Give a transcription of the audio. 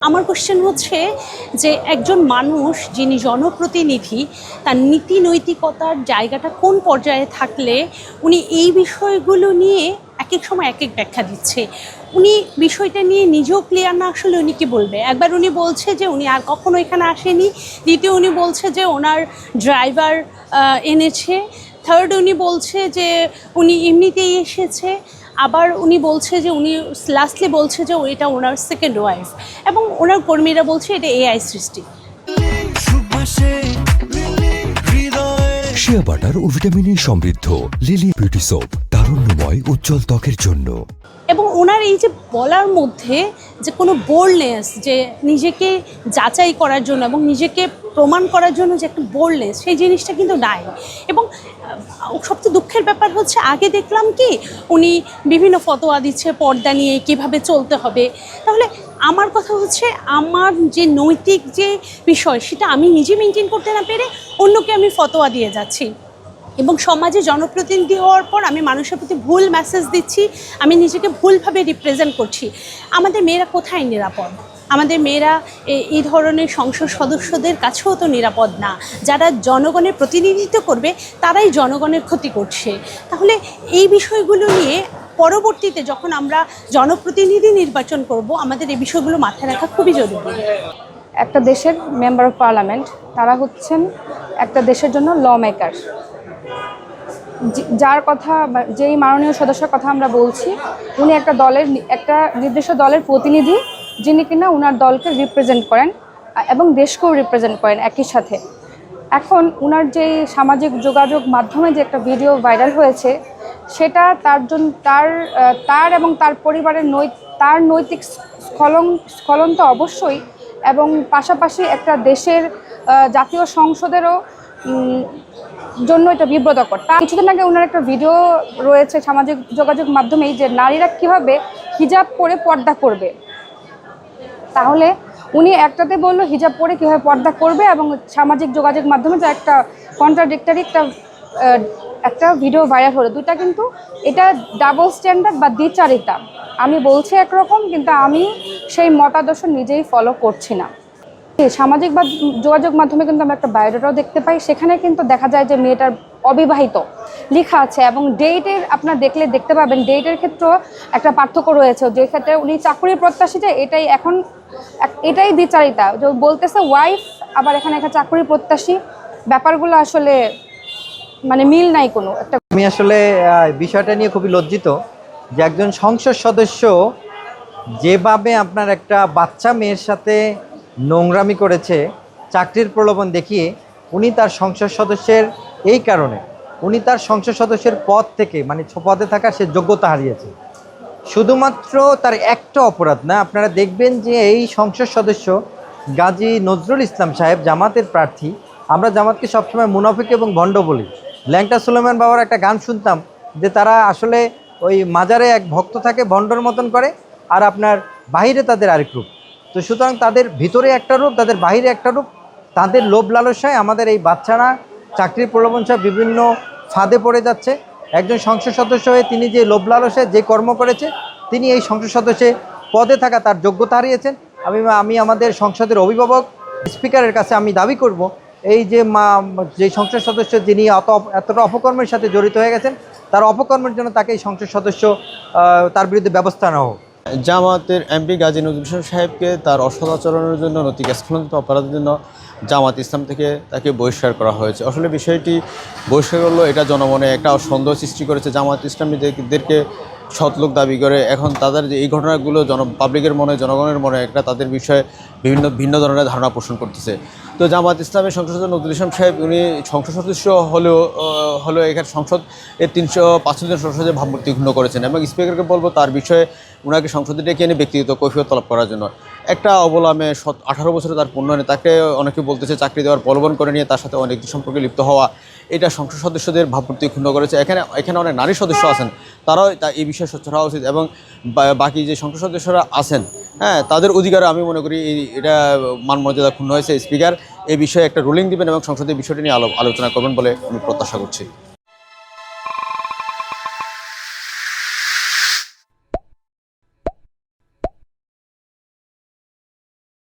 আমার কোশ্চেন হচ্ছে যে একজন মানুষ যিনি জনপ্রতিনিধি তার নীতি নৈতিকতার জায়গাটা কোন পর্যায়ে থাকলে উনি এই বিষয়গুলো নিয়ে এক এক সময় এক এক ব্যাখ্যা দিচ্ছে। উনি বিষয়টা নিয়ে নিজেও ক্লিয়ার না, আসলে উনি কি বলবে। একবার উনি বলছে যে উনি আর কখনো এখানে আসেনি, দ্বিতীয় উনি বলছে যে ওনার ড্রাইভার এনেছে, থার্ড উনি বলছে যে উনি এমনিতেই এসেছে, আবার উনি বলছে যে উনি লাস্টলি বলছে যে এটা ওনার সেকেন্ড ওয়াইফ, এবং ওনার কর্মীরা বলছে এটা এআই সৃষ্টি। শিয়া বাটার ও ভিটামিনে সমৃদ্ধ লিলি বিউটি সোপ, তারুণ্যময় উজ্জ্বল ত্বকের জন্য। এবং ওনার এই যে বলার মধ্যে যে কোনো বোল্ডনেস, যে নিজেকে যাচাই করার জন্য এবং নিজেকে প্রমাণ করার জন্য যে একটা বোল্ডনেস, সেই জিনিসটা কিন্তু নাই। এবং সবচেয়ে দুঃখের ব্যাপার হচ্ছে আগে দেখলাম কি উনি বিভিন্ন ফতোয়া দিচ্ছে পর্দা নিয়ে কীভাবে চলতে হবে। তাহলে আমার কথা হচ্ছে আমার যে নৈতিক যে বিষয় সেটা আমি নিজে মেনটেন করতে না পেরে অন্যকে আমি ফতোয়া দিয়ে যাচ্ছি, এবং সমাজে জনপ্রতিনিধি হওয়ার পর আমি মানুষের প্রতি ভুল মেসেজ দিচ্ছি, আমি নিজেকে ভুলভাবে রিপ্রেজেন্ট করছি। আমাদের মেয়েরা কোথায় নিরাপদ? আমাদের মেয়েরা এই ধরনের সংসদ সদস্যদের কাছেও তো নিরাপদ না। যারা জনগণের প্রতিনিধিত্ব করবে তারাই জনগণের ক্ষতি করছে। তাহলে এই বিষয়গুলো নিয়ে পরবর্তীতে যখন আমরা জনপ্রতিনিধি নির্বাচন করব, আমাদের এই বিষয়গুলো মাথায় রাখা খুবই জরুরি। একটা দেশের মেম্বার অফ পার্লামেন্ট, তারা হচ্ছেন একটা দেশের জন্য ল মেকার। যার কথা, যেই মাননীয় সদস্যের কথা আমরা বলছি, উনি একটা দলের, একটা নির্দিষ্ট দলের প্রতিনিধি, যিনি কিনা উনার দলকে রিপ্রেজেন্ট করেন এবং দেশকেও রিপ্রেজেন্ট করেন একই সাথে। এখন উনার যেই সামাজিক যোগাযোগ মাধ্যমে যে একটা ভিডিও ভাইরাল হয়েছে, সেটা তার জন্য তার এবং তার পরিবারের তার নৈতিক স্খলন তো অবশ্যই, এবং পাশাপাশি একটা দেশের জাতীয় সংসদেরও জন্য এটা বিব্রতকর। কিছুদিন আগে ওনার একটা ভিডিও রয়েছে সামাজিক যোগাযোগ মাধ্যমেই, যে নারীরা কীভাবে হিজাব পরে পর্দা করবে। তাহলে উনি একটাতে বললো হিজাব পরে কীভাবে পর্দা করবে, এবং সামাজিক যোগাযোগ মাধ্যমে যে একটা কন্ট্রাডিক্টরি একটা ভিডিও ভাইরাল হলো। দুটা কিন্তু এটা ডাবল স্ট্যান্ডার্ড বা দ্বিচারিতা। আমি বলছি একরকম, কিন্তু আমি সেই মতাদর্শ নিজেই ফলো করছি না। সামাজিক যোগাযোগ মাধ্যমে কিন্তু আমরা একটা বায়োডাটাও দেখতে পাই, সেখানে কিন্তু দেখা যায় যে মেয়েটার অবিবাহিত লেখা আছে, এবং ডেটের আপনার দেখতে পাবেন ডেটের ক্ষেত্রেও একটা পার্থক্য রয়েছে। যে ক্ষেত্রে উনি চাকরির প্রত্যাশী, যে এটাই দ্বিচারিতা, যে বলতেছে ওয়াইফ, আবার এখানে একটা চাকরির প্রত্যাশী। ব্যাপারগুলো আসলে মানে মিল নাই কোনো একটা। আমি আসলে বিষয়টা নিয়ে খুবই লজ্জিত যে একজন সংসদ সদস্য যেভাবে আপনার একটা বাচ্চা মেয়ের সাথে নোংরামি করেছে, চাকরির প্রলোভন দেখিয়ে, উনি তার সংসদ সদস্যের এই কারণে উনি তার সংসদ সদস্যের পদ থেকে, মানে পদে থাকার সে যোগ্যতা হারিয়েছে। শুধুমাত্র তার একটা অপরাধ না, আপনারা দেখবেন যে এই সংসদ সদস্য গাজী নজরুল ইসলাম সাহেব, জামাতের প্রার্থী। আমরা জামাতকে সবসময় মুনাফিক এবং ভণ্ড বলি। ল্যাংটা সুলেমান বাবার একটা গান শুনতাম যে তারা আসলে ওই মাজারে এক ভক্ত থাকে, ভণ্ডর মতন করে, আর আপনার বাহিরে তাদের আরেক রূপ। তো সুতরাং তাদের ভিতরে একটা রূপ, তাদের বাহিরে একটা রূপ। তাদের লোভ লালসায় আমাদের এই বাচ্চারা চাকরির প্রলোভন সহ বিভিন্ন ফাঁদে পড়ে যাচ্ছে। একজন সংসদ সদস্য হয়ে তিনি যে লোভ লালসায় যে কর্ম করেছে, তিনি এই সংসদ সদস্যে পদে থাকা তার যোগ্যতা হারিয়েছেন। আমি আমাদের সংসদের অভিভাবক স্পিকারের কাছে আমি দাবি করব, এই যে সংসদ সদস্য যিনি এতটা অপকর্মের সাথে জড়িত হয়ে গেছেন, তার অপকর্মের জন্য তাকে এই সংসদ সদস্য তার বিরুদ্ধে ব্যবস্থা নেওয়া হোক। জামাতের এমপি গাজী নজরুল ইসলাম সাহেবকে তার অসদাচরণের জন্য, নৈতিক স্খলনতা অপরাধের জন্য জামাত ইসলাম থেকে তাকে বহিষ্কার করা হয়েছে। আসলে বিষয়টি বহিষ্কার করলো, এটা জনমনে একটা সন্দেহ সৃষ্টি করেছে। জামাত ইসলামীদেরকে সৎলোক দাবি করে এখন তাদের যে এই ঘটনাগুলো পাবলিকের মনে, জনগণের মনে একটা তাদের বিষয়ে ভিন্ন ধরনের ধারণা পোষণ করতেছে। তো জামাত ইসলামের সংসদ সদস্য নজরুল ইসলাম সাহেব, উনি সংসদ সদস্য হলেও এখানে সংসদ এর 365 জন সদস্যদের ভাবমূর্তি ক্ষুণ্ণ করেছেন, এবং স্পিকারকে বলবো তার বিষয়ে ওনাকে সংসদে ডেকে এনে ব্যক্তিগত কৈফিয়ত তলব করার জন্য। একটা অবলামে 18 বছরে তার পূর্ণ হয়নি, তাকে অনেকে বলতেছে চাকরি দেওয়ার প্রলোভন করে নিয়ে তার সাথে অনেক সম্পর্কে লিপ্ত হওয়া, এটা সংসদ সদস্যদের ভাবমূর্তি ক্ষুণ্ণ করেছে। এখানে অনেক নারী সদস্য আছেন, তারাও এই বিষয়ে সোচ্চার হওয়া উচিত, এবং বাকি যে সংসদ সদস্যরা আছেন, হ্যাঁ, তাদের অধিকারে আমি মনে করি এটা মানমর্যাদা ক্ষুণ্ণ হয়েছে। স্পিকার এই বিষয়ে একটা রুলিং দিবেন এবং সংসদে বিষয়টি নিয়ে আলোচনা করবেন বলে আমি প্রত্যাশা করছি।